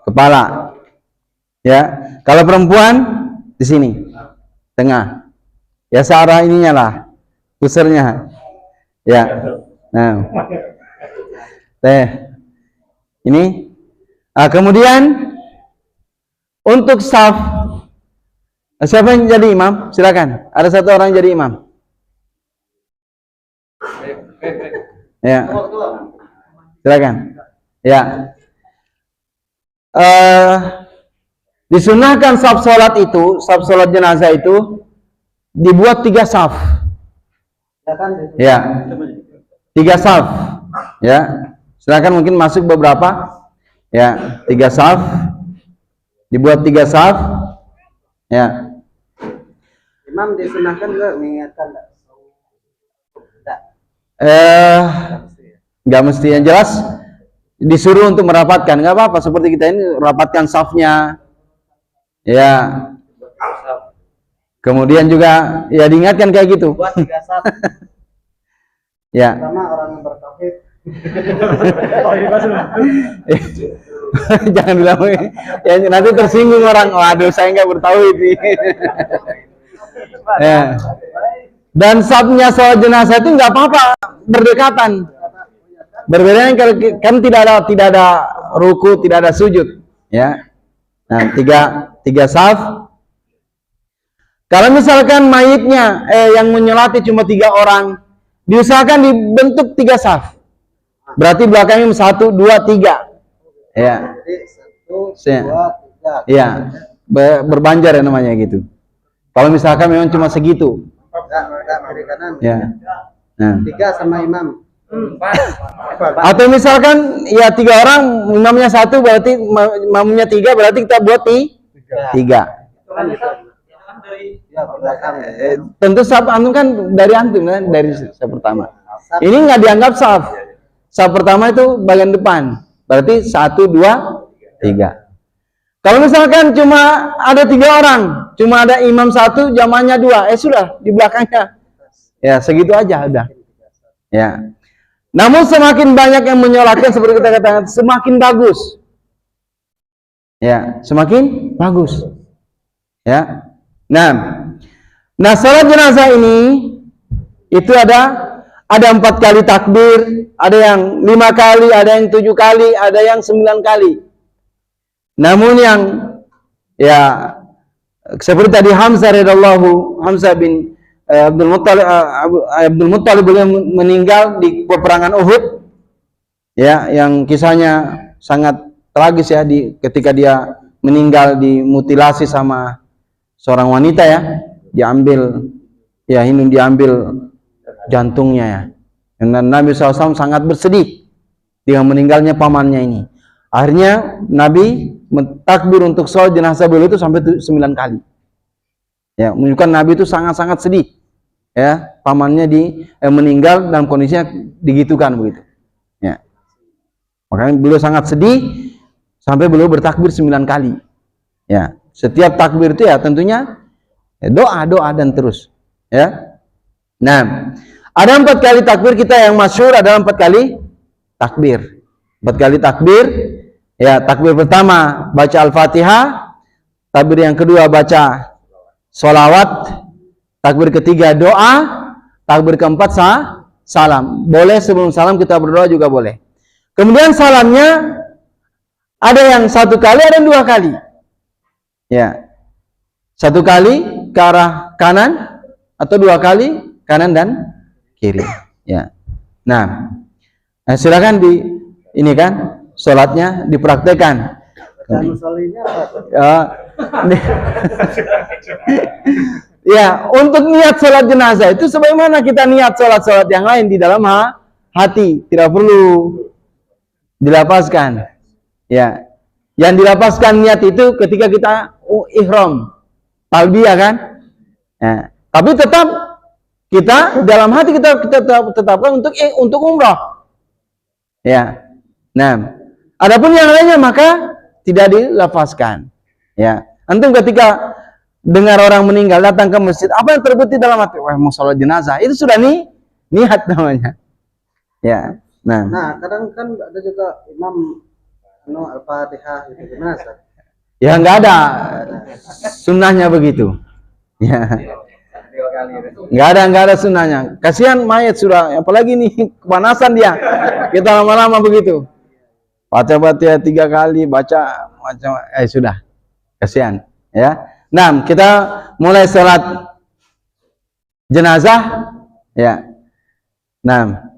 kepala. Ya, kalau perempuan di sini, tengah. Ya searah ininya lah, pusernya. Ya, nah, ini. Kemudian untuk saf, siapa yang jadi imam? Silakan. Ada satu orang jadi imam. Ya, silakan. Ya. Disunahkan saf sholat itu, saf sholat jenazah itu dibuat 3 saf. Ya, 3 saf. Ya, silakan mungkin masuk beberapa. Ya, 3 saf. Dibuat 3 saf. Ya. Imam disunahkan juga mengingatkan enggak? Nggak mesti, yang jelas disuruh untuk merapatkan, nggak apa-apa. Seperti kita ini rapatkan safnya, ya. Kemudian juga ya diingatkan kayak gitu. Buat 3 saf. Ya. Pertama orang yang bertauhid. Jangan bilang ya, nanti tersinggung orang. Waduh, saya nggak bertauhid. Ya. Dan safnya sholat jenazah itu nggak apa-apa, berdekatan. Berbeda kan tidak ada ruku, tidak ada sujud, ya. Nah, tiga saf. Kalau misalkan mayitnya yang menyolati cuma 3 orang, diusahakan dibentuk 3 saf. Berarti belakangnya 1, 2, 3. Ya. 1, 2, 3. Ya. Berbanjar ya namanya gitu. Kalau misalkan memang cuma segitu. Enggak kiri kanan. Ya. Nah. 3 sama imam. Atau misalkan ya 3 orang, imamnya 1 berarti imamnya 3, berarti kita buat 3. Tentu saf antum kan dari antum kan, dari saf pertama. Ini nggak dianggap saf. Saf pertama itu bagian depan, berarti 1, 2, 3. Kalau misalkan cuma ada 3 orang, cuma ada imam 1, jamaahnya 2, sudah di belakangnya. Ya segitu aja udah. Ya. Namun semakin banyak yang menyolatkan seperti kita katakan, semakin bagus. Ya, semakin bagus. Ya. Nah, salat jenazah ini itu ada 4 kali takbir, ada yang 5 kali, ada yang 7 kali, ada yang 9 kali. Namun yang ya seperti tadi Hamzah bin Abdul Muttalib beliau meninggal di peperangan Uhud, ya, yang kisahnya sangat tragis ya, ketika dia meninggal dimutilasi sama seorang wanita, ya, diambil jantungnya, ya. Dan Nabi SAW sangat bersedih dengan meninggalnya pamannya ini. Akhirnya Nabi mentakbir untuk sholat jenazah beliau itu sampai 9 kali. Ya, menunjukkan Nabi itu sangat-sangat sedih, ya, pamannya meninggal dalam kondisinya digitukan begitu. Ya. Makanya beliau sangat sedih sampai beliau bertakbir 9 kali. Ya, setiap takbir itu ya tentunya doa dan terus, ya. Nah, ada 4 kali takbir kita yang masyhur adalah 4 kali takbir. 4 kali takbir. Ya, takbir pertama baca Al-Fatihah, takbir yang kedua baca sholawat, takbir ketiga doa, takbir keempat salam. Boleh sebelum salam kita berdoa juga boleh. Kemudian salamnya ada yang 1 kali, ada yang 2 kali. Ya, 1 kali ke arah kanan atau 2 kali kanan dan kiri. Ya. Nah, silakan ini kan sholatnya dipraktekkan. Ya, untuk niat sholat jenazah itu sebagaimana kita niat sholat yang lain di dalam hati, tidak perlu dilapaskan. Ya, yang dilapaskan niat itu ketika kita ihram, talbiyah kan. Ya, tapi tetap kita dalam hati kita tetapkan untuk umrah. Ya, nah. Adapun yang lainnya maka tidak dilafazkan. Ya, antum ketika dengar orang meninggal datang ke masjid, apa yang terbetik dalam hati? Wah, mau sholat jenazah, itu sudah niat namanya. Ya, nah kadang kan ada juga imam Al-Fatihah itu gimana, Ustaz? Ya nggak ada sunnahnya begitu. Ya. Nggak ada sunnahnya. Kasihan mayat sudah, apalagi nih kepanasan dia. Kita lama-lama begitu. Baca 3 kali, baca macam sudah. Kasihan, ya. Nah, kita mulai sholat jenazah, ya. Nah,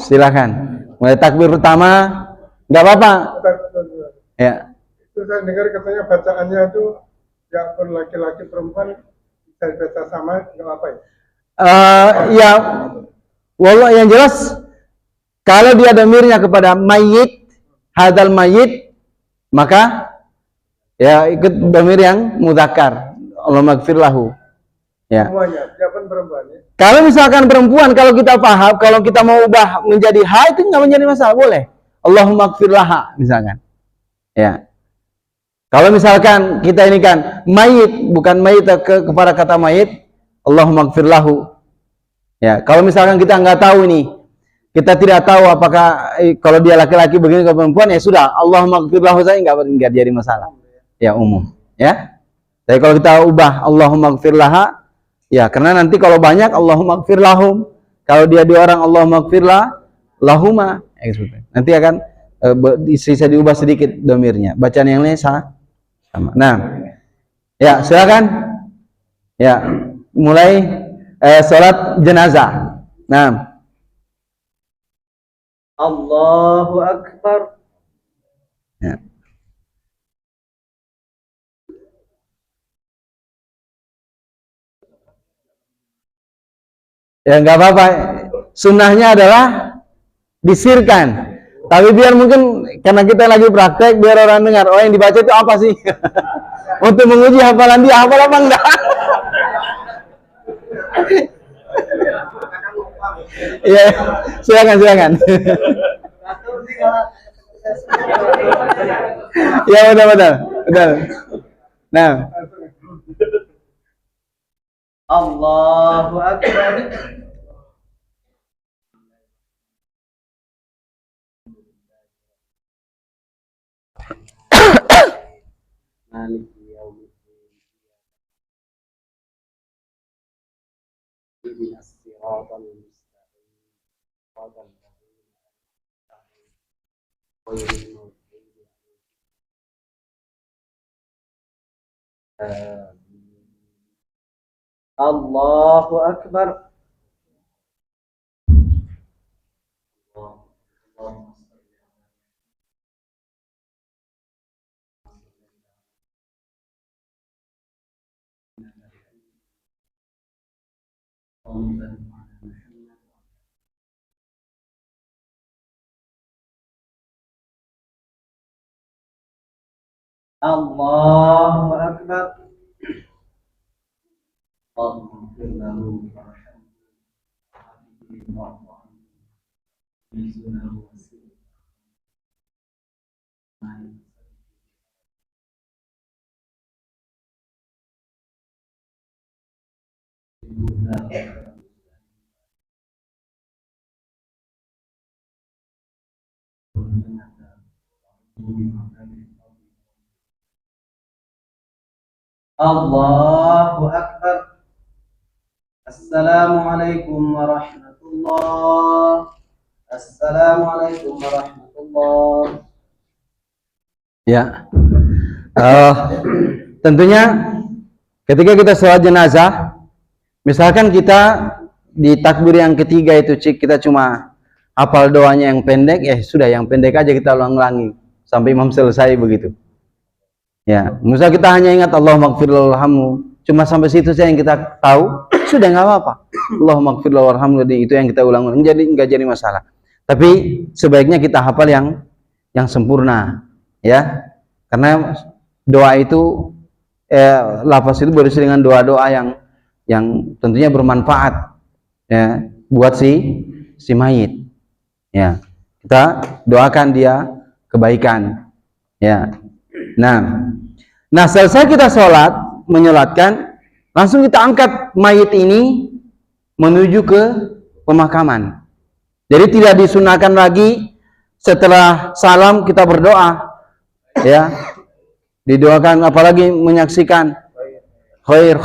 silakan. Mulai takbir pertama, nggak apa-apa. Ya. Itu saya dengar katanya bacaannya itu ya pun laki-laki perempuan bisa baca sama, nggak apa ya? Ya, wallah yang jelas kalau dia dhamirnya kepada mayit, hadal mayit, maka ya ikut dhamir yang mudzakkar. Allahumma ighfir lahu. Ya. Semuanya, siapapun perempuan ya. Kalau misalkan perempuan, kalau kita paham, kalau kita mau ubah menjadi ha itu nggak menjadi masalah, boleh. Allahumma ighfir laha misalkan. Ya. Kalau misalkan kita ini kan mayit, bukan mayit kepada kata mayit, Allahumma ighfir lahu. Ya, kalau misalkan kita nggak tahu ini, kita tidak tahu apakah kalau dia laki-laki begini kalau perempuan, ya sudah, Allahumma ighfir lahu saya nggak jadi masalah. Ya umum, ya. Tapi kalau kita ubah Allahumma ighfir laha, ya karena nanti kalau banyak Allahumma ighfir lahum, kalau dia 2 orang Allahumma ighfir lahuma, nanti akan bisa diubah sedikit domirnya. Bacaan yang lain sama. Nah, ya silakan. Ya, mulai sholat jenazah. Nah, Allahu Akbar. ya. Ya nggak apa-apa. Sunnahnya adalah disirkan. Tapi biar mungkin karena kita lagi praktek, biar orang dengar, oh yang dibaca itu apa sih? Untuk menguji hafalan dia, hafal apa enggak? Iya, silakan. Ya benar. Nah, Allahu Akbar. Maliki yaumiddin. Ihdinas siratal mustaqim. Siratal ladzina ghairil maghdubi alaihim. Allahu Akbar. Allahu Akbar. Allahu Akbar. Assalamualaikum warahmatullah. Assalamualaikum warahmatullah. ya. Tentunya ketika kita sholat jenazah, misalkan kita di takbir yang ketiga itu kita cuma hafal doanya yang pendek, sudah yang pendek aja kita ulang-ulangi sampai imam selesai begitu. Ya, misal kita hanya ingat Allahumma ighfir warhamhu, cuma sampai situ saja yang kita tahu, sudah nggak apa-apa. Allahumma ighfir warhamhu, itu yang kita ulang-ulang, jadi nggak jadi masalah. Tapi sebaiknya kita hafal yang sempurna, ya, karena doa itu lafaz itu berisi dengan doa-doa yang tentunya bermanfaat, ya, buat si mayit. Ya, kita doakan dia kebaikan, ya. Nah selesai kita sholat, menyolatkan, langsung kita angkat mayit ini menuju ke pemakaman. Jadi tidak disunahkan lagi setelah salam kita berdoa, ya, didoakan, apalagi menyaksikan khair,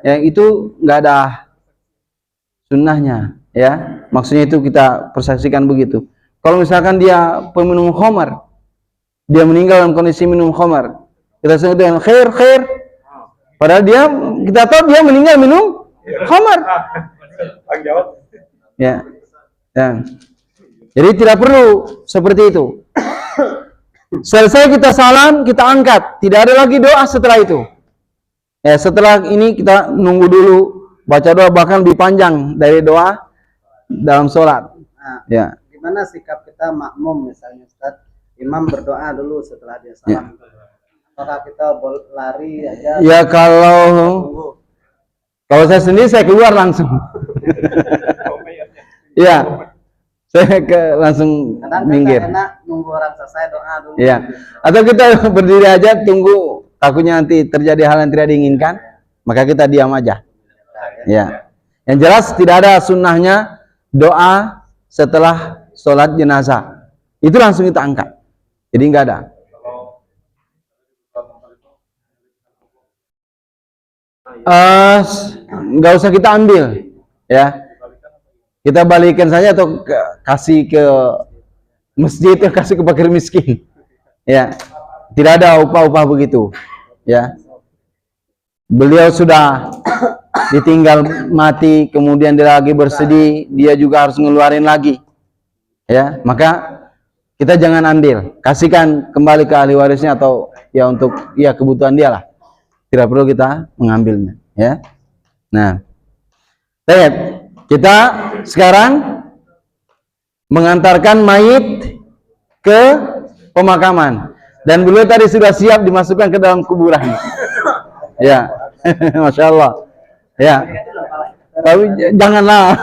ya itu nggak ada sunnahnya, ya. Maksudnya itu kita persaksikan begitu. Kalau misalkan dia peminum khamar, dia meninggal dalam kondisi minum khamar, kita sebut dengan khair, padahal kita tahu dia meninggal minum khamar, ya. Jadi tidak perlu seperti itu. Selesai kita salam, kita angkat, tidak ada lagi doa setelah itu. Ya, setelah ini kita nunggu dulu, baca doa, bahkan lebih panjang dari doa dalam sholat. Nah, Ya. gimana sikap kita makmum misalnya Ustaz? Imam berdoa dulu setelah dia salam. Apakah kita lari aja? Ya Tunggu. kalau saya sendiri saya keluar langsung. Ya, saya langsung Kadang minggir. kita enak nunggu orang selesai doa dulu. Ya, atau kita berdiri aja tunggu, takutnya nanti terjadi hal yang tidak diinginkan, maka kita diam aja. Ya, yang jelas tidak ada sunnahnya doa setelah sholat jenazah. Itu langsung kita angkat. Jadi nggak ada. Nggak usah kita ambil, ya. Kita balikan saja atau kasih ke masjid, atau kasih ke fakir miskin. Ya, tidak ada upah-upah begitu. Ya, beliau sudah ditinggal mati, kemudian dia lagi bersedih, dia juga harus ngeluarin lagi. Ya, maka kita jangan ambil, kasihkan kembali ke ahli warisnya atau ya untuk ya kebutuhan dia lah. Tidak perlu kita mengambilnya. Ya, nah, baik. Kita sekarang mengantarkan mayit ke pemakaman, dan beliau tadi sudah siap dimasukkan ke dalam kuburan. Ya, masya Allah. Ya, tapi janganlah.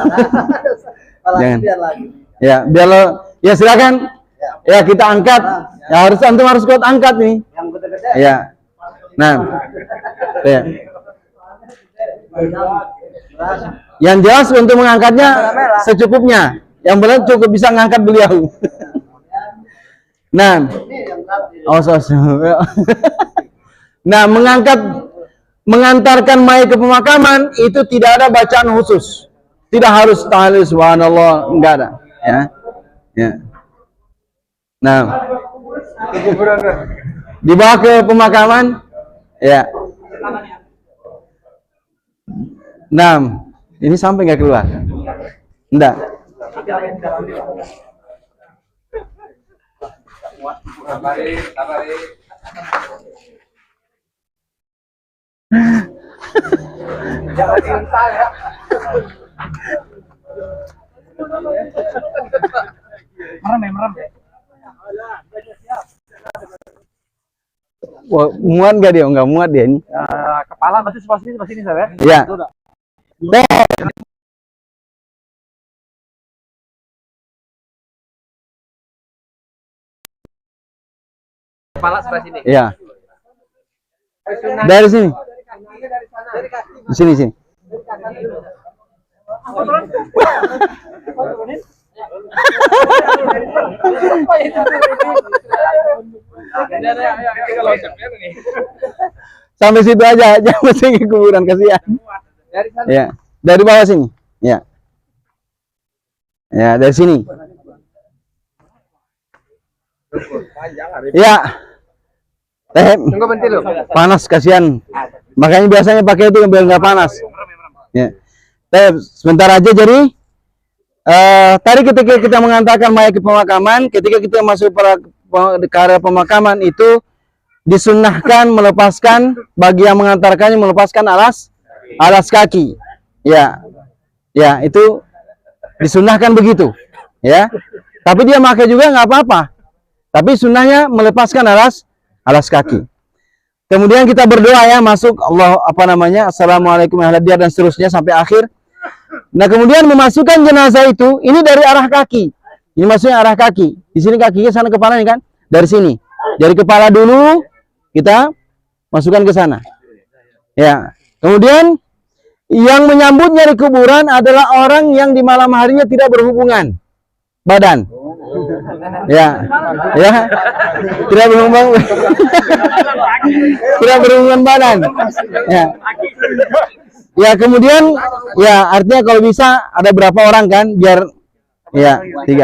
Jangan. Ya, biar ya silakan. Ya kita angkat. Ya antum harus kuat angkat nih. Ya. Nah, ya. Yang jelas untuk mengangkatnya secukupnya. Yang benar cukup bisa mengangkat beliau. Nah, nah, mengantarkan mayat ke pemakaman itu tidak ada bacaan khusus. Tidak harus tahlil subhanallah, enggak ada. Ya. Ya. Nah, dibawa ke pemakaman, ya. Nah, ini sampai nggak keluar? Enggak. Merem. Wah, muat nggak dia? Nggak muat dia ini. Kepala pasti sini saya. Ya. Kepala sebelah sini. Iya. Dari sini. Di sini. Sampai situ aja, jangan mesti ke kuburan, kasihan. Ya, dari bawah sini. Ya. Ya, dari sini. Ya. Panas, kasihan. Makanya biasanya pakai itu biar nggak panas. Ya. Sebentar aja. Jadi tadi ketika kita mengantarkan mayat ke pemakaman, ketika kita masuk ke area pemakaman itu disunnahkan melepaskan, bagi yang mengantarkannya melepaskan alas kaki. Ya. Ya, itu disunnahkan begitu. Ya. Tapi dia pakai juga nggak apa-apa. Tapi sunnahnya melepaskan alas kaki. Kemudian kita berdoa ya, masuk Assalamualaikum warahmatullahi wabarakatuh dan seterusnya sampai akhir. Nah, kemudian memasukkan jenazah itu, ini dari arah kaki. Ini maksudnya arah kaki. Di sini kakinya sana kepala nih kan? Dari sini. Dari kepala dulu kita masukkan ke sana. Ya. Kemudian yang menyambutnya di kuburan adalah orang yang di malam harinya tidak berhubungan. badan. Ya, ya, tidak berhubungan, tidak berhubungan badan. Ya, ya kemudian, ya artinya kalau bisa ada berapa orang kan, biar ya 3.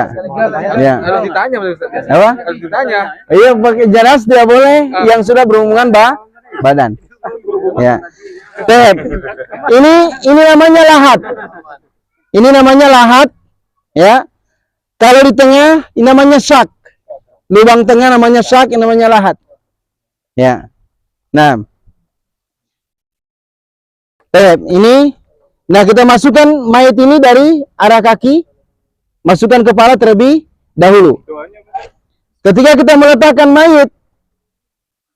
Ya. Harus ditanya, Ustaz. Apa? Harus ditanya. Iya, pakai jelas tidak boleh yang sudah berhubungan badan. Ya. Tep. Ini namanya lahat. Ini namanya lahat. Ya. Kalau di tengah ini namanya syak. Lubang tengah namanya syak, ini namanya lahat. Ya. Nah. Tep, ini nah kita masukkan mayat ini dari arah kaki, masukkan kepala terlebih dahulu. Ketika kita meletakkan mayat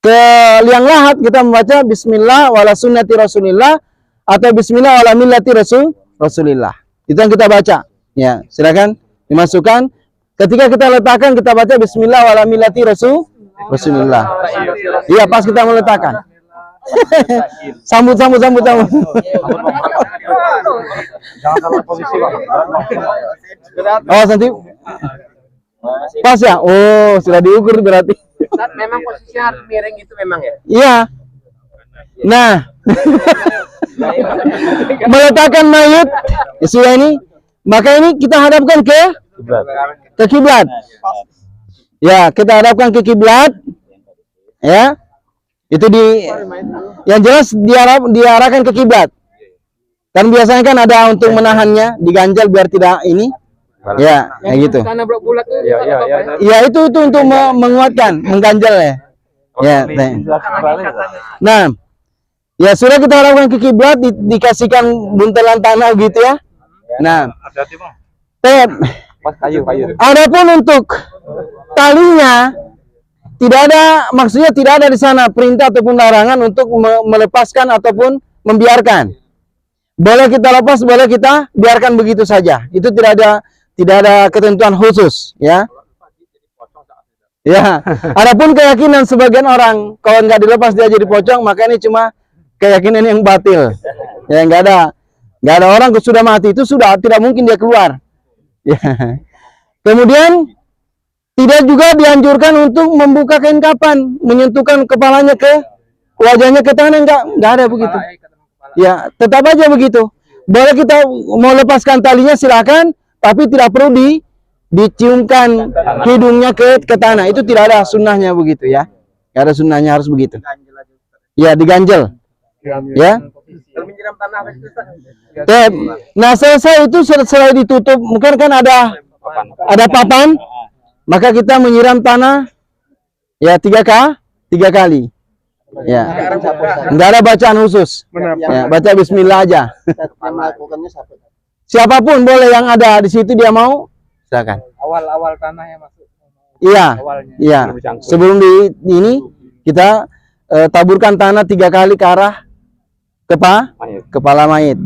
ke liang lahat, kita membaca Bismillah wala sunnati Rasulillah atau Bismillah wala millati Rasulillah. Itu yang kita baca. Ya, silakan dimasukkan. Ketika kita letakkan, kita baca Bismillah wala millati Rasulillah. Iya, pas kita meletakkan. Sambut. Jangan salah posisi, Pak. Oh, nanti pas ya? Oh, sudah diukur berarti. Memang posisinya harus miring gitu memang ya? Iya. Nah, meletakkan mayat sudah ini, maka ini kita hadapkan ke kiblat. Ya, kita hadapkan ke kiblat. Ya. Itu yang jelas diarahkan ke kiblat. Kan biasanya kan ada untuk menahannya, diganjal biar tidak ini. Ya, kayak gitu. Tanah bulat tuh. Ya, itu untuk menguatkan, mengganjal ya. Ya, nah. Ya, sudah kita harapkan ke kiblat, dikasihkan buntelan tanah gitu ya. Nah. Tep. Adapun untuk talinya tidak ada, maksudnya tidak ada di sana perintah ataupun larangan untuk melepaskan ataupun membiarkan. Boleh kita lepas, boleh kita biarkan begitu saja. Itu tidak ada ketentuan khusus, ya. Ya. Adapun keyakinan sebagian orang, kalau nggak dilepas dia jadi pocong, maka ini cuma keyakinan yang batil. Ya, nggak ada orang sudah mati itu sudah tidak mungkin dia keluar. Ya. Kemudian tidak juga dianjurkan untuk membuka kain kapan, menyentuhkan kepalanya ke wajahnya ke tanah, enggak ada begitu. Ya, tetap aja begitu. Boleh kita mau lepaskan talinya silakan, tapi tidak perlu diciumkan hidungnya ke tanah. Itu tidak ada sunnahnya begitu ya. Enggak ada sunnahnya harus begitu. Ya, diganjel. Ya. Nah, selesai itu setelah ditutup, mungkin kan ada papan. Maka kita menyiram tanah ya 3 kali. Ya. Enggak ada bacaan khusus. Ya, baca bismillah aja. Siapapun boleh yang ada di situ dia mau, silakan. Awal tanah yang masuk. Iya. Iya. Sebelum ini kita taburkan tanah 3 kali ke arah kepala mayit.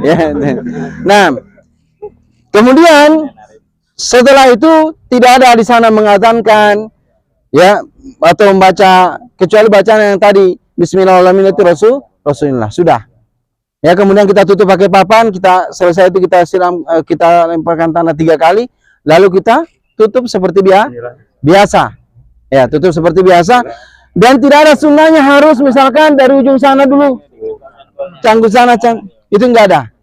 Ya. Nah, kemudian setelah itu tidak ada di sana mengazankan ya atau membaca kecuali bacaan yang tadi Bismillahirrahmanirrahim Rasulullah sudah. Ya, kemudian kita tutup pakai papan, kita selesai itu kita siram, kita lemparkan tanah 3 kali, lalu kita tutup seperti biasa. Ya, tutup seperti biasa dan tidak ada sunnahnya harus misalkan dari ujung sana dulu. Canggu sana itu enggak ada.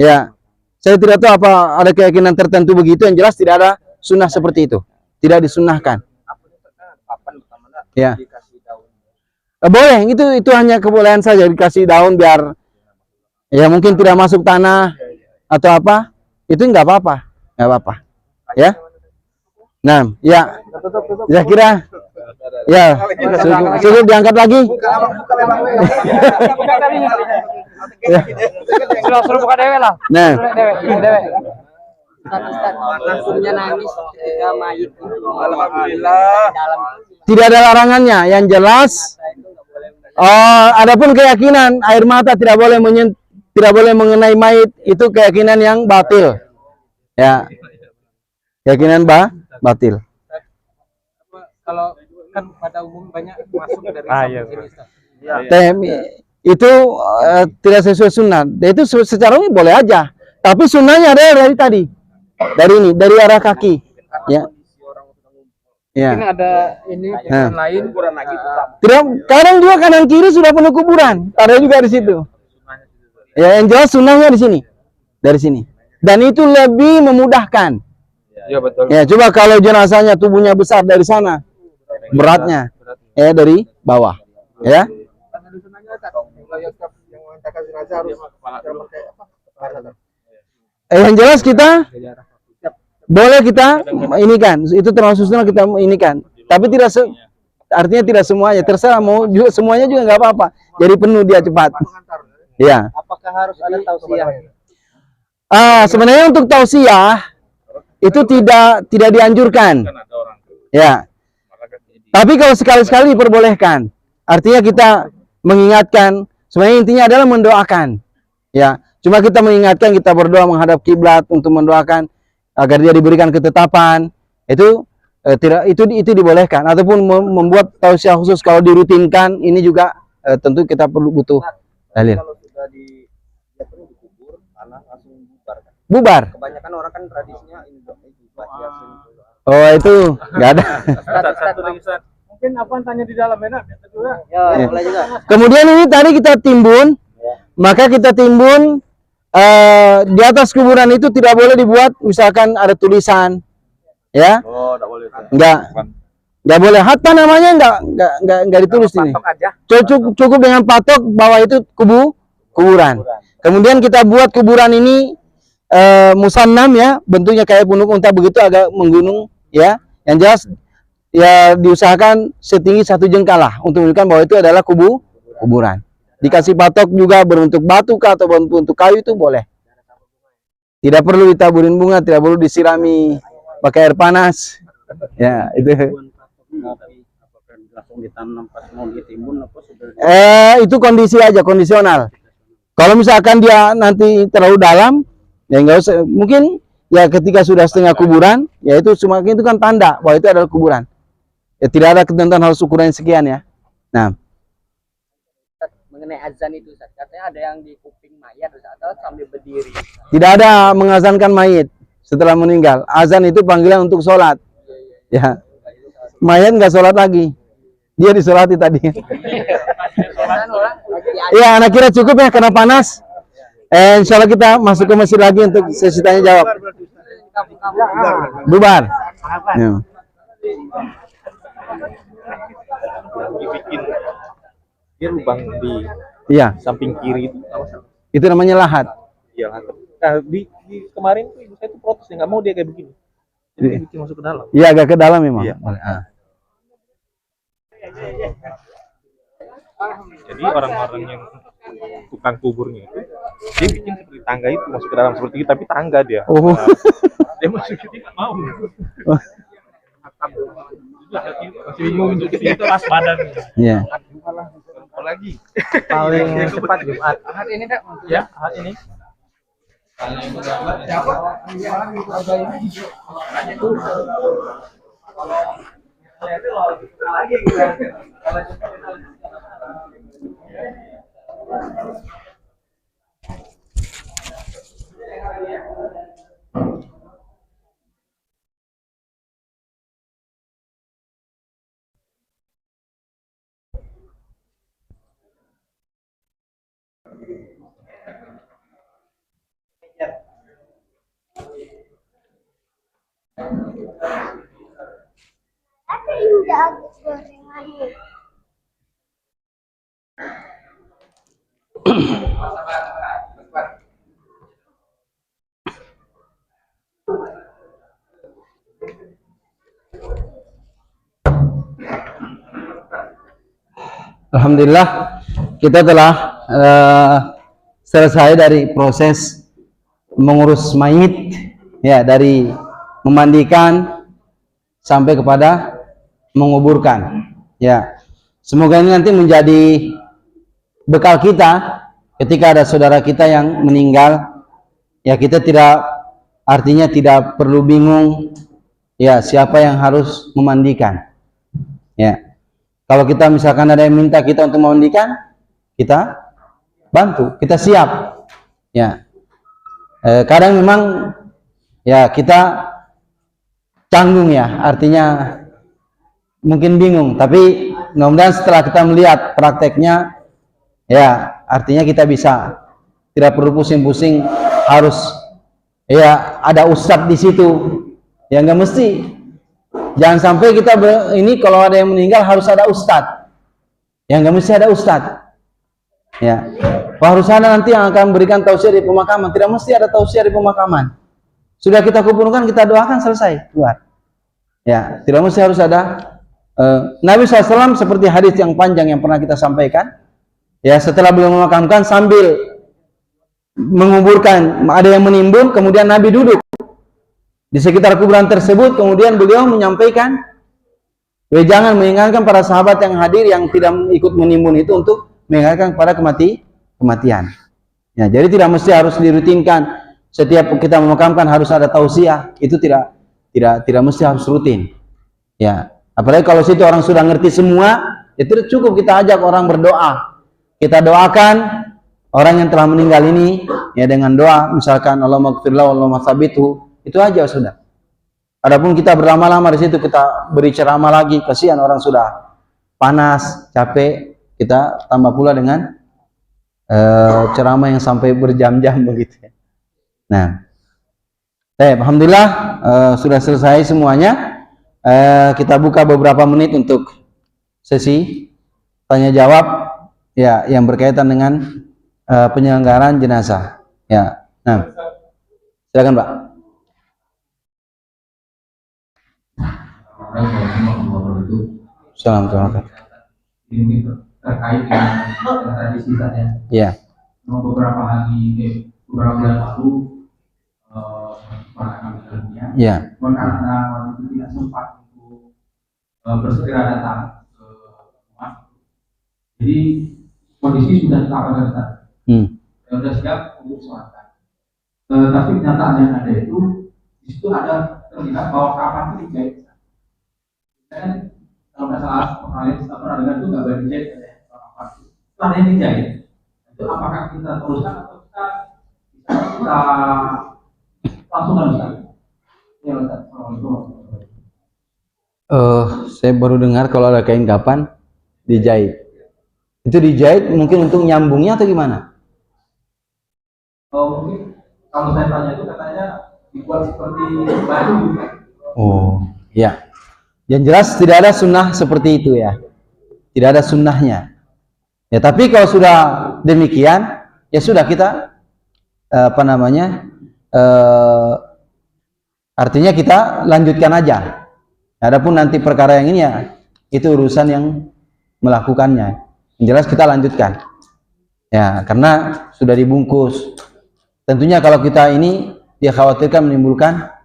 Ya. Saya tidak tahu apa ada keyakinan tertentu begitu, yang jelas tidak ada sunnah seperti itu. Tidak disunnahkan. Ya. Boleh, itu hanya kebolehan saja dikasih daun biar ya mungkin tidak masuk tanah atau apa. Itu enggak apa-apa. Enggak apa-apa. Ya. Nah, ya. Ya kira ya, sudah diangkat lagi. Suruh buka dewe lah. Nah, Dewe. Langsungnya nangis ketika mayit itu. Alhamdulillah. tidak ada larangannya. Yang jelas, adapun keyakinan air mata tidak boleh mengenai mayit, itu keyakinan yang batil. Ya, keyakinan batil. Kalau kan pada umum banyak masuk dari sini. Itu tidak sesuai sunnah. Itu secara umum boleh aja. Tapi sunnahnya ada dari tadi. dari ini, dari arah kaki. Ya. Ya. Ini ada ini Nah. lain. Tidak, kadang juga kanan kiri sudah penuh kuburan. Ada juga di situ. Ya, yang jelas sunnahnya di sini. Dari sini. Dan itu lebih memudahkan. Iya betul. Ya, coba kalau jenazahnya tubuhnya besar dari sana, beratnya ya dari bawah. Ya. Yang jelas kita boleh kita ini kan, itu termasuk sunnah kita ini kan. Tapi tidak artinya tidak semuanya, terserah mau juga semuanya juga nggak apa-apa. Jadi penuh dia cepat. Ya. Apakah harus ada tausiah? Sebenarnya untuk tausiah itu tidak dianjurkan. Ya. Tapi kalau sekali-sekali diperbolehkan. Artinya kita mengingatkan, sebenarnya intinya adalah mendoakan. Ya. Cuma kita mengingatkan, kita berdoa menghadap kiblat untuk mendoakan agar dia diberikan ketetapan. Itu itu dibolehkan, ataupun membuat tausiah khusus kalau dirutinkan, ini juga tentu kita perlu butuh dalil. Kalau sudah dikubur, tanah langsung bubar kan? Bubar. Kebanyakan orang kan tradisinya ini baca yasin. Oh, itu nggak ada. Satu lagi Ustaz. Mungkin apa tanya di dalam enak juga. Ya, boleh juga. Kemudian ini tadi kita timbun, maka kita timbun di atas kuburan itu tidak boleh dibuat misalkan ada tulisan, ya? Oh, enggak boleh. Nggak boleh. Hatta namanya nggak ditulis ini. Cukup dengan patok bahwa itu kuburan. Kemudian kita buat kuburan ini musannam ya, bentuknya kayak punuk unta begitu, agak menggunung ya. Yang jelas ya diusahakan setinggi 1 jengkal lah untuk menunjukkan bahwa itu adalah kuburan. Dikasih patok juga berbentuk batu kah atau berbentuk kayu itu boleh. Tidak perlu ditaburin bunga, tidak perlu disirami pakai air panas. Ya, itu. Langsung ditanam pas mau ditimbun apa sudah? Itu kondisi aja, kondisional. Kalau misalkan dia nanti terlalu dalam, ya enggak usah. Mungkin ya ketika sudah setengah kuburan, ya itu cuma itu kan tanda bahwa itu adalah kuburan. Ya tidak ada ketentuan harus ukuran sekian ya. Nah, Mengenai azan itu, Ustaz, katanya ada yang di kuping mayat atau sambil berdiri. tidak ada mengazankan mayit setelah meninggal. Azan itu panggilan untuk sholat. Ya, mayat nggak sholat lagi. Dia disolati tadi. Ya, anak kira cukup ya karena panas. Insya Allah kita masuk ke masjid lagi untuk sesi tanya jawab. Bubar. Ya. Dibikin dia lubang di Iya, samping kiri itu namanya lahat. iya lah. Nah, di kemarin tuh ibu saya tuh protes, nggak mau dia kayak begini, jadi dia bikin masuk ke dalam. Iya, agak ke dalam memang. Iya. Jadi orang-orang yang tukang kuburnya itu dia bikin seperti tangga itu masuk ke dalam seperti itu, tapi tangga dia. Oh. Nah, dia masuk dia nggak mau. Masih bingung itu pas badan. Iya. Apalagi Paling cepat Jumat. Ahad ini Kak. ya hal ini. Apa indah gorengannya? Alhamdulillah kita telah selesai dari proses mengurus mayit ya, dari memandikan sampai kepada menguburkan ya. Semoga ini nanti menjadi bekal kita ketika ada saudara kita yang meninggal ya, kita artinya tidak perlu bingung ya siapa yang harus memandikan ya. Kalau kita misalkan ada yang minta kita untuk memandikan, kita bantu, kita siap. Ya, kadang memang ya kita canggung ya, artinya mungkin bingung, tapi mudah-mudahan setelah kita melihat prakteknya, ya artinya kita bisa, tidak perlu pusing-pusing harus ya ada ustadz di situ, ya nggak mesti. Jangan sampai kita ini kalau ada yang meninggal harus ada ustadz, ya nggak mesti ada ustadz, ya. Harus ada nanti yang akan memberikan tausiah di pemakaman, tidak mesti ada tausiah di pemakaman. Sudah kita kumpulkan, kita doakan, selesai, keluar. Ya, tidak mesti harus ada. Nabi SAW seperti hadis yang panjang yang pernah kita sampaikan, ya setelah beliau memakamkan sambil menguburkan, ada yang menimbun, kemudian Nabi duduk di sekitar kuburan tersebut, kemudian beliau menyampaikan, jangan mengingatkan para sahabat yang hadir yang tidak ikut menimbun itu untuk mengingatkan kepada kematian. Ya, jadi tidak mesti harus dirutinkan setiap kita memakamkan harus ada tausiah, itu tidak mesti harus rutin. Ya, apalagi kalau situ orang sudah ngerti semua, itu cukup kita ajak orang berdoa. Kita doakan orang yang telah meninggal ini ya dengan doa, misalkan Allahumma gfirlahu Allahumma tsabithu, itu aja sudah. Adapun kita berlama-lama di situ, kita beri ceramah lagi, kasihan orang sudah panas, capek, kita tambah pula dengan ceramah yang sampai berjam-jam begitu ya. Nah, alhamdulillah sudah selesai semuanya. Kita buka beberapa menit untuk sesi tanya jawab ya yang berkaitan dengan penyelenggaraan jenazah. Ya, nah, silakan Pak. Assalamualaikum. Ini terkait dengan tradisi saja. Ya. Beberapa bulan lalu kami dalamnya. Ya. Karena waktu itu tidak sempat untuk bersegera datang ke rumah. Jadi kondisi sudah kapan datang. Sudah siap untuk sholatkan. Tapi kenyataan yang ada itu di situ ada terlihat bahwa kapan itu dijahit. Dan kalau nggak salah pernah dengar itu nggak boleh dijahit. Setelah yang dijahit, itu apakah kita teruskan atau kita langsung Ustaz? Ya Ustaz. Saya baru dengar kalau ada kain kapan dijahit. Itu dijahit mungkin untuk nyambungnya atau gimana? Mungkin kalau saya tanya itu katanya dibuat seperti baju. Oh, ya. Yang jelas tidak ada sunnah seperti itu ya. Tidak ada sunnahnya. Ya, tapi kalau sudah demikian, ya sudah kita artinya kita lanjutkan aja. Adapun nanti perkara yang ini ya itu urusan yang melakukannya. Yang jelas kita lanjutkan. Ya, karena sudah dibungkus. Tentunya kalau kita ini dia khawatirkan menimbulkan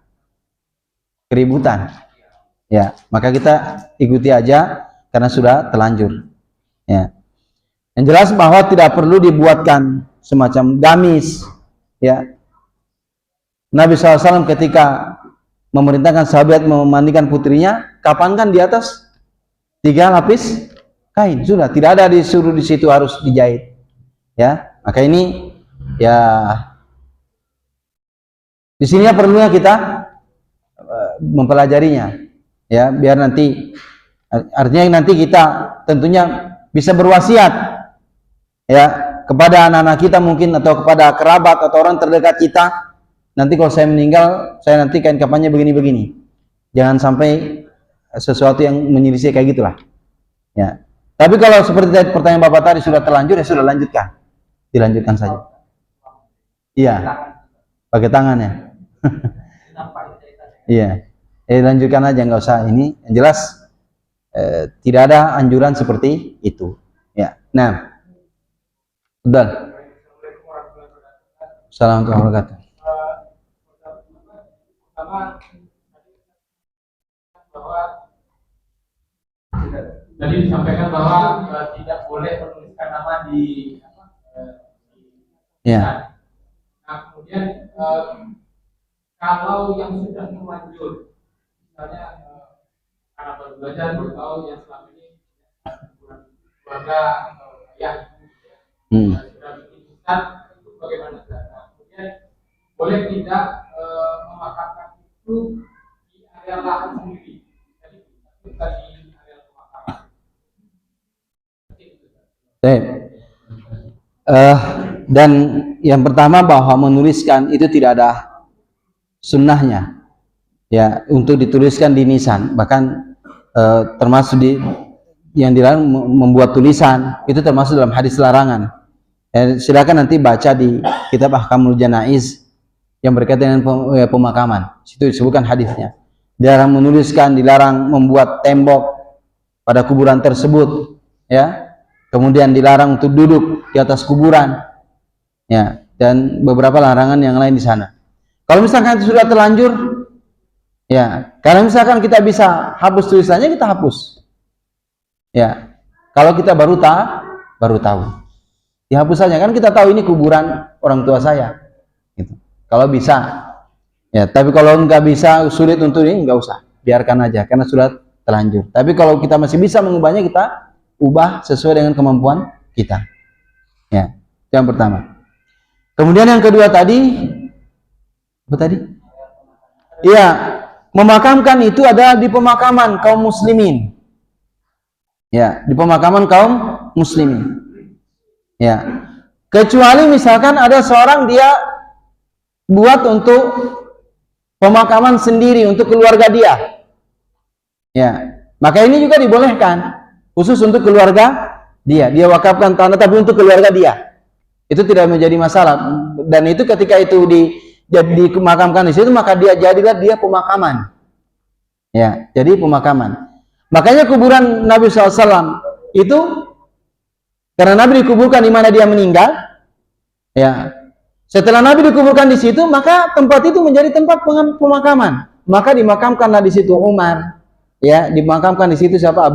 keributan. Ya, maka kita ikuti aja karena sudah terlanjur. Ya. Yang jelas bahwa tidak perlu dibuatkan semacam gamis. Ya. Nabi SAW ketika memerintahkan sahabat memandikan putrinya, kapankan di atas 3 lapis kain, sudah tidak ada disuruh di situ harus dijahit. Ya, maka ini ya di sininya perlunya kita mempelajarinya. Ya, biar nanti artinya nanti kita tentunya bisa berwasiat ya kepada anak-anak kita mungkin atau kepada kerabat atau orang terdekat kita. Nanti kalau saya meninggal, saya nanti kain kapannya begini-begini. Jangan sampai sesuatu yang menyelisih kayak gitulah. Ya. Tapi kalau seperti pertanyaan Bapak tadi sudah terlanjur, ya sudah lanjutkan. Dilanjutkan saja. Iya. Pakai tangan ya. Iya. Lanjutkan aja, nggak usah ini. Yang jelas tidak ada anjuran seperti itu. Ya. Nah. Udah. Assalamualaikum warahmatullahi wabarakatuh. Tadi disampaikan bahwa tidak boleh menuliskan nama di ya. Nah, kemudian kalau yang sudah terlanjur, misalnya karena baru belajar atau yang selama ini keluarga ayah sudah bikin ustaz, itu bagaimana? Nah, kemudian boleh tidak memakamkan itu di area lahan sendiri. Jadi bukan di area pemakaman. Baik. Dan yang pertama bahwa menuliskan itu tidak ada sunnahnya, ya, untuk dituliskan di nisan. Bahkan termasuk yang dilarang membuat tulisan itu termasuk dalam hadis larangan. Silakan nanti baca di kitab Ahkamul Janaiz yang berkaitan dengan pemakaman. Situ disebutkan hadisnya. Dilarang menuliskan, dilarang membuat tembok pada kuburan tersebut, ya. Kemudian dilarang untuk duduk di atas kuburan, ya, dan beberapa larangan yang lain di sana. Kalau misalkan itu sudah terlanjur, ya, karena misalkan kita bisa hapus tulisannya, kita hapus, ya. Kalau kita baru tahu, dihapus saja, kan kita tahu ini kuburan orang tua saya, gitu. Kalau bisa, ya. Tapi kalau nggak bisa, sulit untuk ini, nggak usah, biarkan aja, karena sudah terlanjur. Tapi kalau kita masih bisa mengubahnya, kita ubah sesuai dengan kemampuan kita, ya. Itu yang pertama. Kemudian yang kedua tadi, apa tadi? Iya, memakamkan itu ada di pemakaman kaum muslimin, ya, di pemakaman kaum muslimin, ya. Kecuali misalkan ada seorang dia buat untuk pemakaman sendiri untuk keluarga dia, ya, maka ini juga dibolehkan. Khusus untuk keluarga dia wakafkan tanah tapi untuk keluarga dia, itu tidak menjadi masalah. Dan itu ketika itu dimakamkan di situ, maka jadilah dia pemakaman, ya, jadi pemakaman. Makanya kuburan Nabi SAW itu karena Nabi dikuburkan di mana dia meninggal, ya. Setelah Nabi dikuburkan di situ, maka tempat itu menjadi tempat pemakaman. Maka dimakamkanlah di situ Umar, ya, dimakamkan di situ siapa?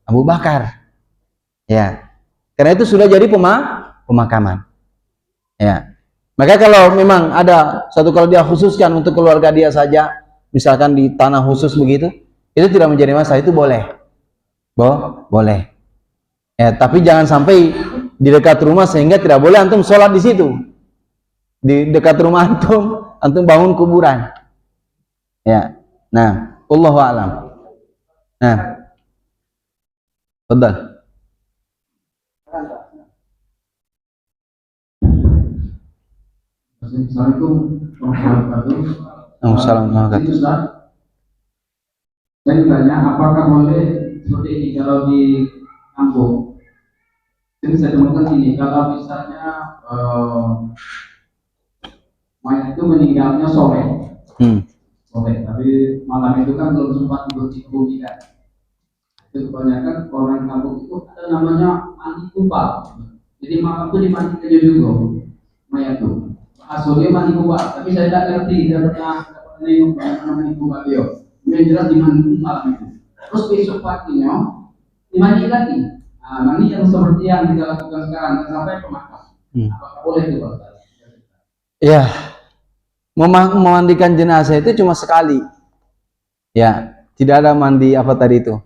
Abu Bakar, ya, karena itu sudah jadi pemakaman, ya. Maka kalau memang ada kalau dia khususkan untuk keluarga dia saja, misalkan di tanah khusus begitu, itu tidak menjadi masalah, itu boleh, boleh, ya. Tapi jangan sampai di dekat rumah sehingga tidak boleh antum sholat di situ, di dekat rumah antum bangun kuburan, ya. Nah, Allahu a'lam. Nah, betul. Assalamualaikum warahmatullahi wabarakatuh. Assalamualaikum. Ustaz, saya bertanya, apakah boleh seperti ini kalau di kampung? Jadi saya temukan ini, kalau misalnya mayat itu meninggalnya sore, tapi malam itu kan belum sempat untuk dikuburkan. Itu kebanyakan orang kampung itu ada namanya mandi kubal. Jadi malam itu dimandikan juga mayat itu. Asalnya mandi kubal, tapi saya tidak ngerti, saya pernah nengok mandi kubal dia. Yang jelas dimandi malam itu. Terus besok paginya dimandi lagi. Nah, mandi yang seperti yang kita lakukan sekarang dan sampai pemakaman. Apakah boleh itu, Pak? Ya, memandikan jenazah itu cuma sekali, ya, tidak ada mandi apa tadi itu.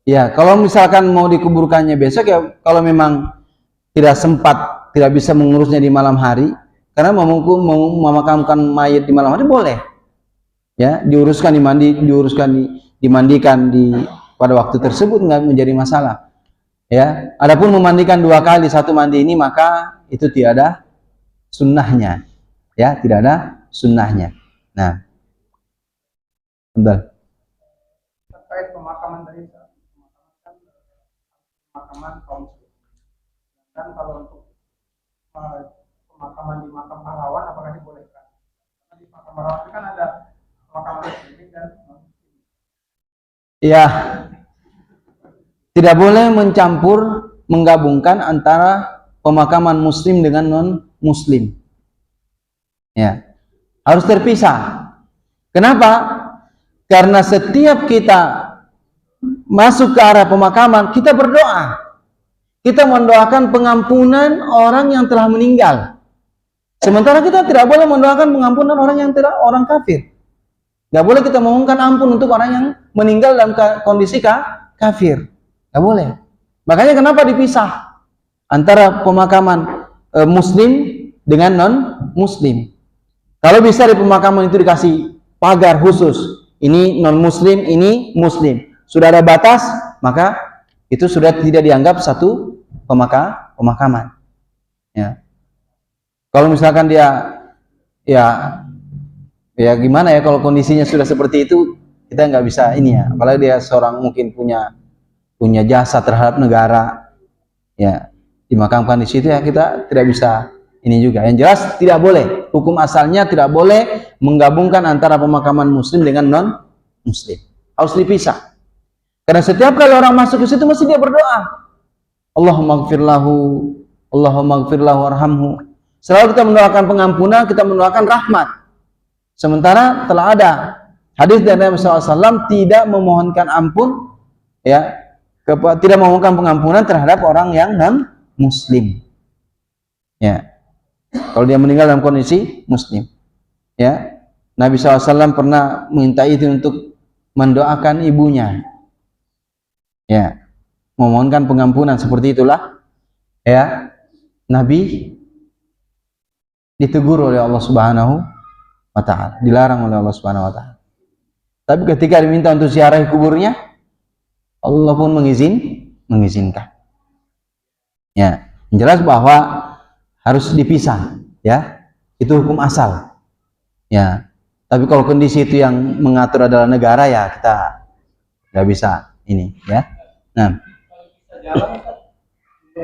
Ya, kalau misalkan mau dikuburkannya besok, ya, kalau memang tidak sempat, tidak bisa mengurusnya di malam hari, karena mau memakamkan mayat di malam hari boleh, ya, dimandikan pada waktu tersebut, nggak menjadi masalah, ya. Adapun memandikan 2 kali, 1 mandi ini, maka itu tidak ada sunnahnya, ya, tidak ada sunnahnya. Nah, betul. Terkait pemakaman tadi, pemakaman kaum muslim. Dan kalau untuk pemakaman di makam pahlawan, apakah dibolehkan? Karena di makam pahlawan kan ada pemakaman muslim dan non-muslim. Ya, tidak boleh menggabungkan antara pemakaman muslim dengan non-muslim. Ya, harus terpisah. Kenapa? Karena setiap kita masuk ke arah pemakaman, kita berdoa. Kita mendoakan pengampunan orang yang telah meninggal. Sementara kita tidak boleh mendoakan pengampunan orang kafir. Tidak boleh kita memohonkan ampun untuk orang yang meninggal dalam kondisi kafir. Tidak boleh. Makanya kenapa dipisah antara pemakaman muslim dengan non-muslim. Kalau bisa di pemakaman itu dikasih pagar khusus. Ini non muslim, ini muslim. Sudah ada batas, maka itu sudah tidak dianggap satu pemakaman. Ya. Kalau misalkan dia ya gimana ya, kalau kondisinya sudah seperti itu, kita nggak bisa ini ya. Apalagi dia seorang mungkin punya jasa terhadap negara, ya dimakamkan di situ, ya kita tidak bisa ini juga. Yang jelas tidak boleh, hukum asalnya tidak boleh menggabungkan antara pemakaman muslim dengan non muslim, harus dipisah. Karena setiap kali orang masuk ke situ mesti dia berdoa, Allahumma gfir lahu, Allahumma gfir lahu warhamhu. Selalu kita mendoakan pengampunan, kita mendoakan rahmat. Sementara telah ada hadis dari Nabi SAW tidak memohonkan ampun, ya, tidak memohonkan pengampunan terhadap orang yang non muslim. Ya, kalau dia meninggal dalam kondisi muslim, ya, Nabi SAW pernah minta itu untuk mendoakan ibunya, ya, memohonkan pengampunan. Seperti itulah, ya, Nabi ditegur oleh Allah Subhanahu wa Ta'ala, dilarang oleh Allah Subhanahu wa Ta'ala. Tapi ketika diminta untuk ziarah kuburnya, Allah pun mengizinkan. Ya, jelas bahwa harus dipisah, ya, itu hukum asal, ya. Tapi kalau kondisi itu yang mengatur adalah negara, ya kita nggak bisa ini, ya. Nah,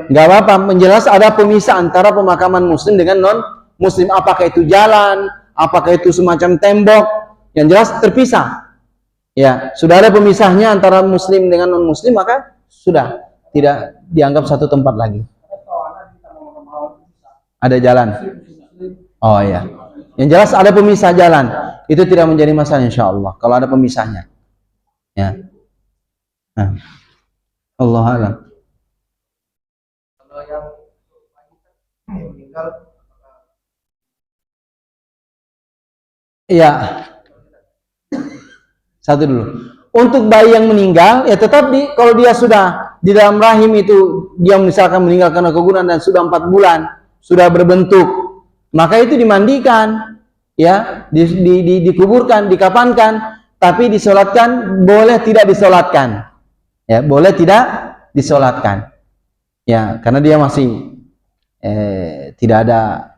nggak apa-apa, menjelas ada pemisah antara pemakaman muslim dengan non muslim. Apakah itu jalan, apakah itu semacam tembok, yang jelas terpisah. Ya, sudah ada pemisahnya antara muslim dengan non muslim, maka sudah tidak dianggap satu tempat lagi. Ada jalan. Oh iya. Yang jelas ada pemisah jalan. Itu tidak menjadi masalah insya Allah kalau ada pemisahnya. Ya. Nah. Allah alam. Kalau yang meninggal, iya. Satu dulu. Untuk bayi yang meninggal, ya tetap kalau dia sudah di dalam rahim itu, dia misalkan meninggal karena keguguran dan sudah 4 bulan, sudah berbentuk, maka itu dimandikan, ya, dikuburkan, dikafankan, tapi disolatkan, boleh tidak disolatkan, ya, boleh tidak disolatkan, ya, karena dia masih tidak ada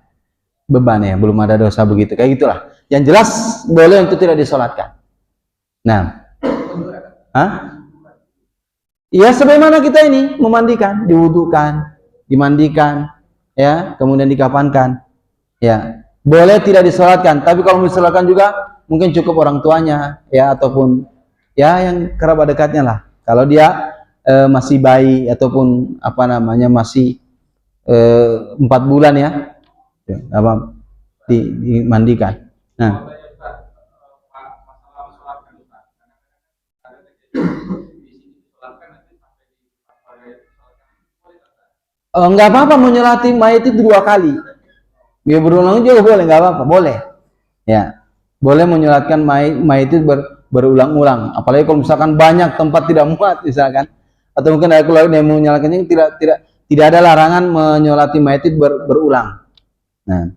beban, ya, belum ada dosa begitu, kayak gitulah. Yang jelas boleh untuk tidak disolatkan. Nah, ya sebagaimana kita ini memandikan, diwudukan, dimandikan, ya, kemudian dikafankan, ya, boleh tidak disolatkan. Tapi kalau disolatkan juga mungkin cukup orang tuanya, ya, ataupun ya yang kerabat dekatnya lah. Kalau dia masih bayi ataupun apa namanya masih 4 bulan, ya, apa, dimandikan. Nah, enggak apa-apa menyolati mayat itu 2 kali. Dia berulang juga boleh, enggak apa-apa, boleh. Ya, boleh menyolatkan mayat itu berulang-ulang. Apalagi kalau misalkan banyak tempat tidak muat misalkan, atau mungkin ada keluarga yang menyolakannya, tidak ada larangan menyolati mayat itu berulang. Nah,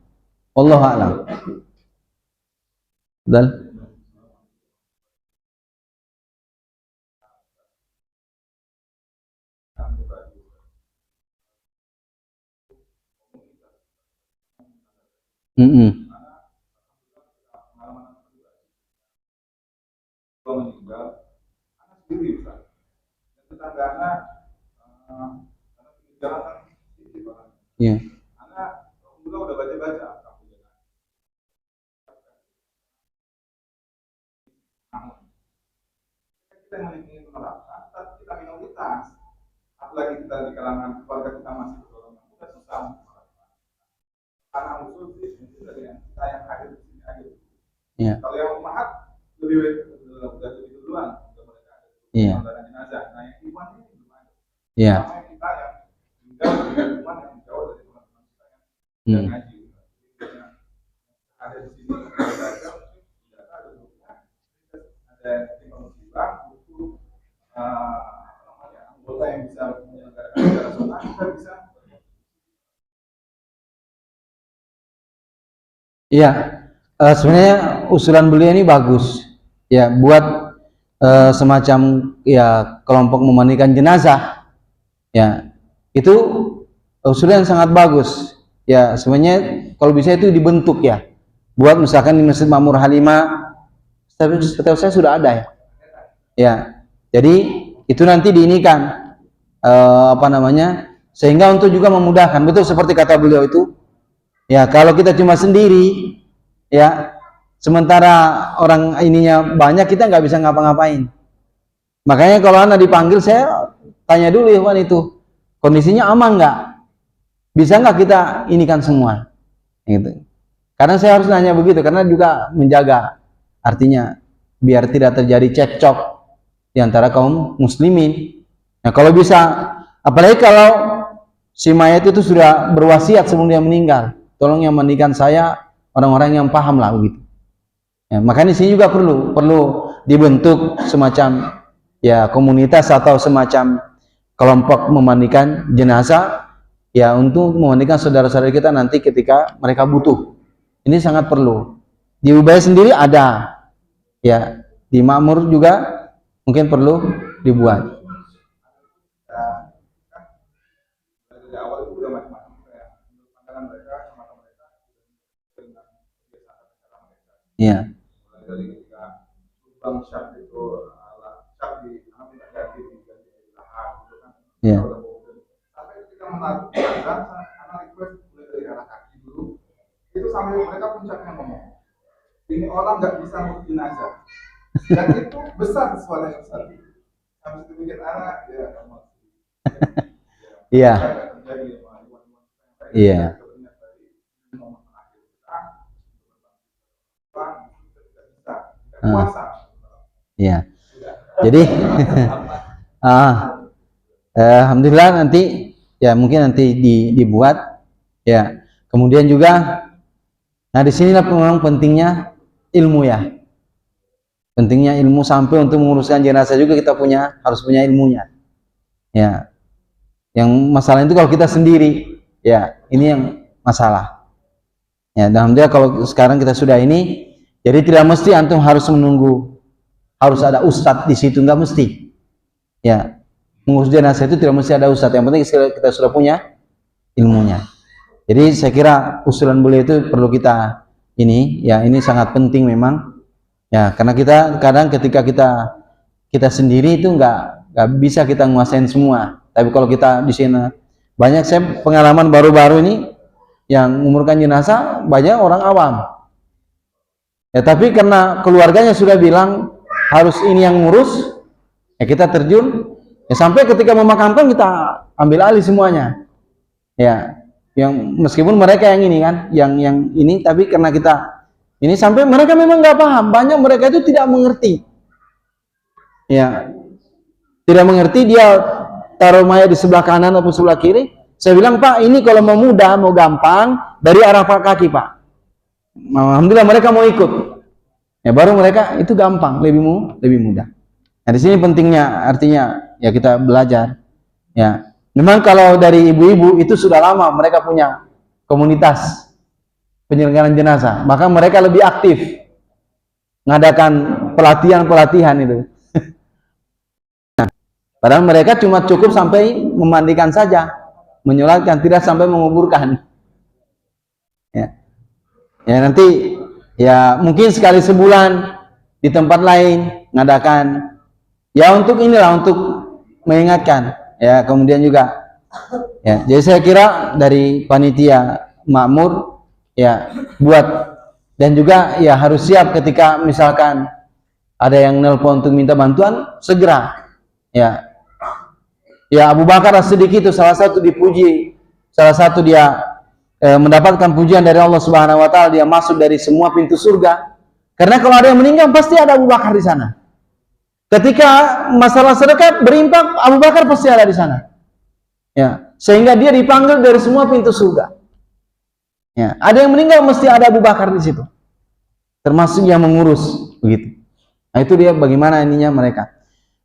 wallahu a'lam. Betul? Meninggal, anak sendiri Ustaz. Dan tetangganya karena pinggir jalan kan sedikit banget. Iya. Anak alhamdulillah udah baca-baca. Kita yang ingin menerapkan, tapi kita minoritas. Apalagi kita di kalangan keluarga kita masih berdoa, kita susah. Karena usul sih mungkin dari kita yang hadir di sini aja. Iya. Kalau yang umat lebih duluan, mereka ada Iya. jenazah. Nah, yang iman ini belum ada. Iya. Sama yang kita yang tinggal di iman yang jauh dari teman-teman kita yang ngaji. Ada di sini ada grupnya, ada tim musibah, butuh anggota yang bisa menyelenggarakan secara sunnah, kita bisa. Iya. Sebenarnya usulan beliau ini bagus, ya, buat semacam ya kelompok memandikan jenazah, ya, itu usulan yang sangat bagus, ya. Sebenarnya kalau bisa itu dibentuk, ya, buat misalkan di Masjid Makmur Halimah, setahu saya sudah ada, ya, ya. Jadi itu nanti diinikan apa namanya, sehingga untuk juga memudahkan, betul seperti kata beliau itu, ya. Kalau kita cuma sendiri, ya, sementara orang ininya banyak, kita nggak bisa ngapa-ngapain. Makanya kalau anak dipanggil, saya tanya dulu, Ikhwan, itu kondisinya aman nggak, bisa nggak kita inikan semua, gitu. Karena saya harus nanya begitu, karena juga menjaga, artinya biar tidak terjadi cekcok di antara kaum muslimin. Nah, kalau bisa, apalagi kalau si mayat itu sudah berwasiat sebelum dia meninggal, tolong yang mandikan saya orang-orang yang paham lah, begitu. Ya, makanya di sini juga perlu dibentuk semacam ya komunitas atau semacam kelompok memandikan jenazah, ya, untuk memandikan saudara-saudara kita nanti ketika mereka butuh. Ini sangat perlu. Di Ubaya sendiri ada, ya, di Makmur juga mungkin perlu dibuat. Dari awal itu udah macam-macam kayak menurut pandangan mereka, kacamata mereka dengan kebiasaan cara mereka. Iya. Mulai dari ketika lubang syak itu syak di ganti lahan gitu kan. Iya. Sampai ketika menaruh jenazah, anak request mulai dari arah kaki dulu. Itu sampai mereka puncaknya ngomong, ini orang nggak bisa ngurus jenazah. Dan itu besar suaranya besar. Habis itu bikin anak, ya kamu. Iya. Iya. Iya. Jadi alhamdulillah nanti, ya, mungkin nanti dibuat, ya. Kemudian juga, nah disinilah memang pentingnya ilmu, ya. Pentingnya ilmu, sampai untuk menguruskan jenazah juga kita harus punya ilmunya, ya. Yang masalah itu kalau kita sendiri, ya, ini yang masalah, ya. Dan alhamdulillah kalau sekarang kita sudah ini, jadi tidak mesti antum harus menunggu harus ada ustadz di situ, nggak mesti, ya. Mengurus jenazah itu tidak mesti ada ustadz, yang penting kita sudah punya ilmunya. Jadi saya kira usulan beliau itu perlu kita ini, ya, ini sangat penting memang, ya, karena kita kadang ketika kita sendiri itu nggak bisa kita nguasain semua. Tapi kalau kita di sini banyak, saya pengalaman baru-baru ini yang umurkan jenazah banyak orang awam, ya, tapi karena keluarganya sudah bilang harus ini yang ngurus, ya, kita terjun, ya, sampai ketika memakamkan kita ambil alih semuanya, ya, yang meskipun mereka yang ini kan, yang ini, tapi karena kita ini sampai mereka memang nggak paham, banyak mereka itu tidak mengerti, ya, tidak mengerti. Dia taruh mayat di sebelah kanan atau sebelah kiri. Saya bilang, Pak, ini kalau mau mudah, mau gampang, dari arah kaki, Pak. Alhamdulillah mereka mau ikut, ya, baru mereka itu gampang, lebih mudah. Nah, di sini pentingnya, artinya, ya, kita belajar, ya. Memang kalau dari ibu-ibu itu sudah lama mereka punya komunitas penyelenggaraan jenazah, maka mereka lebih aktif ngadakan pelatihan itu. Padahal mereka cuma cukup sampai memandikan saja, menyolatkan, tidak sampai menguburkan. Ya, ya, nanti, ya, mungkin sekali sebulan di tempat lain ngadakan, ya, untuk inilah, untuk mengingatkan, ya. Kemudian juga, ya, jadi saya kira dari panitia makmur, ya, buat, dan juga, ya, harus siap ketika misalkan ada yang nelpon untuk minta bantuan, segera, ya. Ya, Abu Bakar As-Siddiq itu salah satu dipuji, salah satu dia mendapatkan pujian dari Allah Subhanahu wa taala, dia masuk dari semua pintu surga. Karena kalau ada yang meninggal pasti ada Abu Bakar di sana. Ketika masalah sedekah berimpak, Abu Bakar pasti ada di sana. Ya, sehingga dia dipanggil dari semua pintu surga. Ya, ada yang meninggal mesti ada Abu Bakar di situ. Termasuk yang mengurus, begitu. Nah, itu dia bagaimana ininya mereka.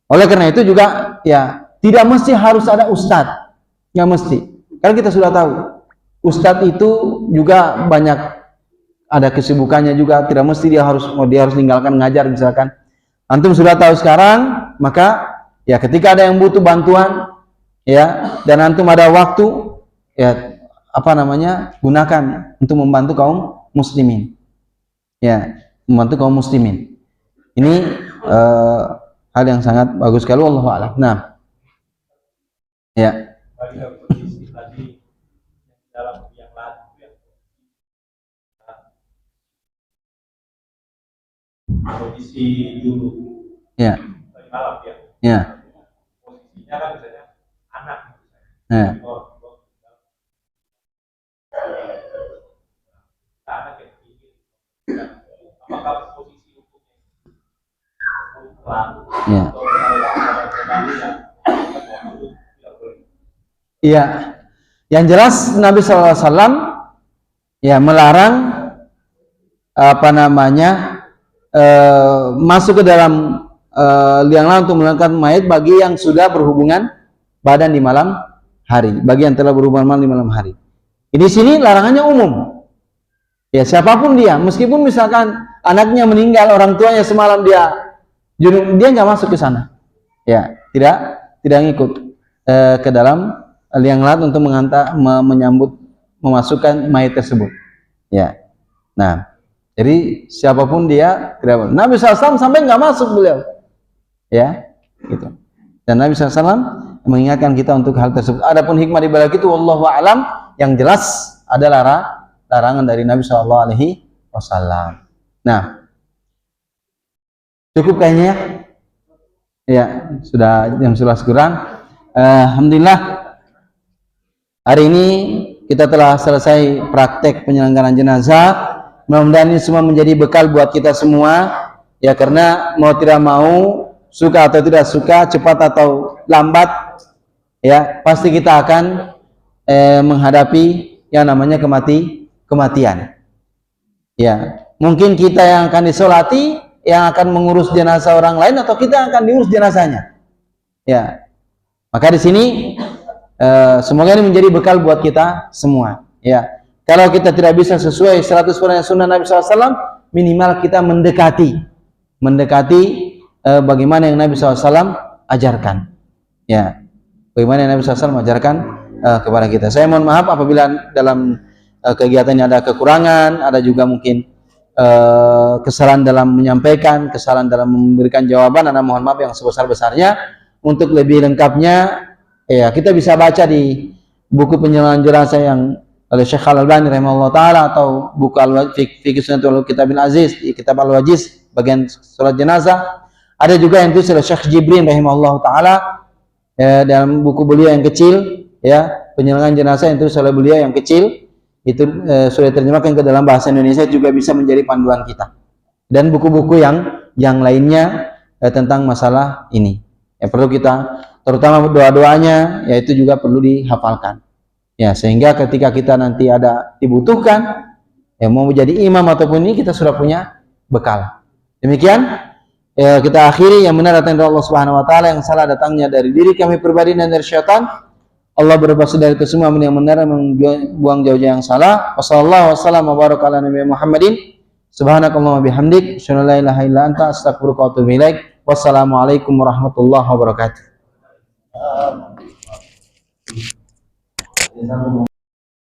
Oleh karena itu juga, ya, tidak mesti harus ada ustadz, nggak mesti. Karena kita sudah tahu, ustadz itu juga banyak ada kesibukannya juga, tidak mesti dia harus tinggalkan ngajar misalkan. Antum sudah tahu sekarang, maka ya ketika ada yang butuh bantuan ya dan antum ada waktu ya gunakan untuk membantu kaum muslimin. Ya, membantu kaum muslimin. Ini hal yang sangat bagus sekali, wallahu a'lam. Nah. Ya. Kondisi tadi dalam yang lain kondisi dulu Ya. malam ya. Ya. Posisinya kan misalnya anak. Ya. Anak yang tinggi. Apakah posisi Ya. Iya. Yang jelas Nabi SAW ya melarang masuk ke dalam liang lahat untuk mengangkat mayat bagi yang sudah berhubungan badan di malam hari, bagi yang telah berhubungan di malam hari. Di sini larangannya umum. Ya, siapapun dia, meskipun misalkan anaknya meninggal, orang tuanya semalam dia nggak masuk ke sana. Ya, tidak ngikut ke dalam liang lahat untuk memasukkan mayat tersebut. Ya. Nah, jadi siapapun dia tidak boleh. Nabi SAW sampai nggak masuk beliau. Ya, gitu. Dan Nabi SAW mengingatkan kita untuk hal tersebut. Adapun hikmah di balik itu, wallahu a'lam. Yang jelas adalah larangan dari Nabi SAW. Nah, cukup kayaknya ya. Ya, sudah jam 11 kurang. Alhamdulillah hari ini kita telah selesai praktek penyelenggaraan jenazah. Mudah-mudahan ini semua menjadi bekal buat kita semua ya, karena mau tidak mau, suka atau tidak suka, cepat atau lambat ya, pasti kita akan menghadapi yang namanya kematian. Ya, mungkin kita yang akan disolati, yang akan mengurus jenazah orang lain, atau kita yang akan diurus jenazahnya. Ya, maka di sini semoga ini menjadi bekal buat kita semua. Ya, kalau kita tidak bisa sesuai 100% sunnah Nabi SAW, minimal kita mendekati bagaimana yang Nabi SAW ajarkan. Ya, bagaimana yang Nabi SAW ajarkan kepada kita. Saya mohon maaf apabila dalam kegiatannya ada kekurangan, ada juga mungkin kesalahan dalam menyampaikan, kesalahan dalam memberikan jawaban. Anda mohon maaf yang sebesar-besarnya. Untuk lebih lengkapnya ya kita bisa baca di buku penyelenggaraan jenazah yang oleh Syekh Al-Albani rahimahullah taala, atau buku Fiqh Sunnatul Kitabil Aziz, di kitab Al-Wajiz bagian salat jenazah. Ada juga yang ditulis oleh Syekh Jibrin rahimahullah taala dalam buku beliau yang kecil ya, penyelenggaraan jenazah yang ditulis oleh beliau yang kecil. Itu sudah terjemahkan ke dalam bahasa Indonesia, juga bisa menjadi panduan kita. Dan buku-buku yang lainnya tentang masalah ini. Ya, perlu kita, terutama doa-doanya, yaitu juga perlu dihafalkan. Ya, sehingga ketika kita nanti ada dibutuhkan, ya mau menjadi imam ataupun ini, kita sudah punya bekal. Demikian kita akhiri. Yang benar datang dari Allah Subhanahu Wa Taala, yang salah datangnya dari diri kami pribadi dan dari syaitan. Allah berpasti dari kesemua yang benar, membuang jauh-jauh yang salah. Wassalamualaikum warahmatullahi wabarakatuh. Muhammadin subhanakallahumma bihamdik, asyhadu an la ilaha illa anta, astaghfiruka wa atubu ilaik. Wassalamualaikum warahmatullahi wabarakatuh.